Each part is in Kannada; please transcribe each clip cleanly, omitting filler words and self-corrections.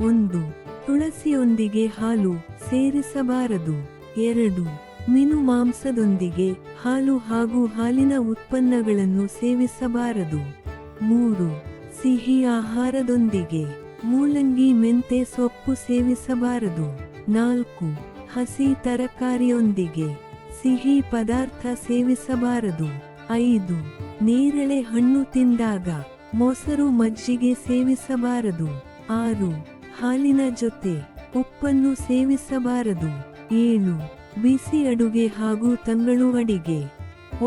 1. ತುಳಸಿಯೊಂದಿಗೆ ಹಾಲು ಸೇರಿಸಬಾರದು. 2. ಮೀನು ಮಾಂಸದೊಂದಿಗೆ ಹಾಲು ಹಾಗೂ ಹಾಲಿನ ಉತ್ಪನ್ನಗಳನ್ನು ಸೇವಿಸಬಾರದು. 3. ಸಿಹಿ ಆಹಾರದೊಂದಿಗೆ ಮೂಲಂಗಿ ಮೆಂತೆ ಸೊಪ್ಪು ಸೇವಿಸಬಾರದು. 4. ಹಸಿ ತರಕಾರಿಯೊಂದಿಗೆ ಸಿಹಿ ಪದಾರ್ಥ ಸೇವಿಸಬಾರದು. 5. ನೇರಳೆ ಹಣ್ಣು ತಿಂದಾಗ ಮೊಸರು ಮಜ್ಜಿಗೆ ಸೇವಿಸಬಾರದು. 6. ಹಾಲಿನ ಜೊತೆ ಉಪ್ಪನ್ನು ಸೇವಿಸಬಾರದು. 7. ಬಿಸಿ ಅಡುಗೆ ಹಾಗೂ ತಂಗಳು ಅಡಿಗೆ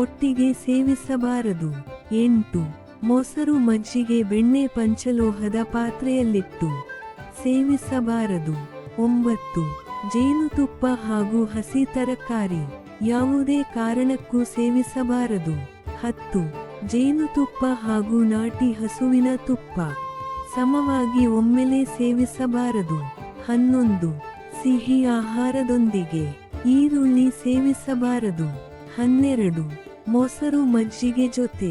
ಒಟ್ಟಿಗೆ ಸೇವಿಸಬಾರದು. 8. ಮೊಸರು ಮಜ್ಜಿಗೆ ಬೆಣ್ಣೆ ಪಂಚಲೋಹದ ಪಾತ್ರೆಯಲ್ಲಿಟ್ಟು ಸೇವಿಸಬಾರದು. 9. ಜೇನುತುಪ್ಪ ಹಾಗೂ ಹಸಿ ತರಕಾರಿ ಯಾವುದೇ ಕಾರಣಕ್ಕೂ ಸೇವಿಸಬಾರದು. 10. ಜೇನುತುಪ್ಪ ಹಾಗೂ ನಾಟಿ ಹಸುವಿನ ತುಪ್ಪ ಸಮವಾಗಿ ಒಮ್ಮೆಲೇ ಸೇವಿಸಬಾರದು. 11. ಸಿಹಿ ಆಹಾರದೊಂದಿಗೆ ಈರುಳ್ಳಿ ಸೇವಿಸಬಾರದು. 12. ಮೊಸರು ಮಜ್ಜಿಗೆ ಜೊತೆ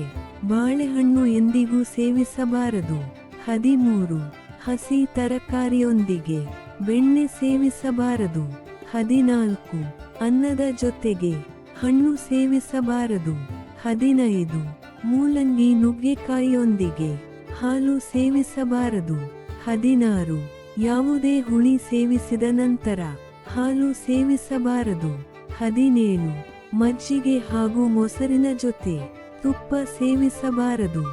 ಬಾಳೆಹಣ್ಣು ಎಂದಿಗೂ ಸೇವಿಸಬಾರದು. 13. ಹಸಿ ತರಕಾರಿಯೊಂದಿಗೆ ಬೆಣ್ಣೆ ಸೇವಿಸಬಾರದು. 14. ಅನ್ನದ ಜೊತೆಗೆ ಹಣ್ಣು ಸೇವಿಸಬಾರದು. 15. ಮೂಲಂಗಿ ನುಗ್ಗೆಕಾಯಿಯೊಂದಿಗೆ ಹಾಲು ಸೇವಿಸಬಾರದು. 16. ಯಾವುದೇ ಹುಳಿ ಸೇವಿಸಿದ ನಂತರ ಹಾಲು ಸೇವಿಸಬಾರದು. 17. ಮಜ್ಜಿಗೆ ಹಾಗೂ ಮೊಸರಿನ ಜೊತೆ ತುಪ್ಪ ಸೇವಿಸಬಾರದು.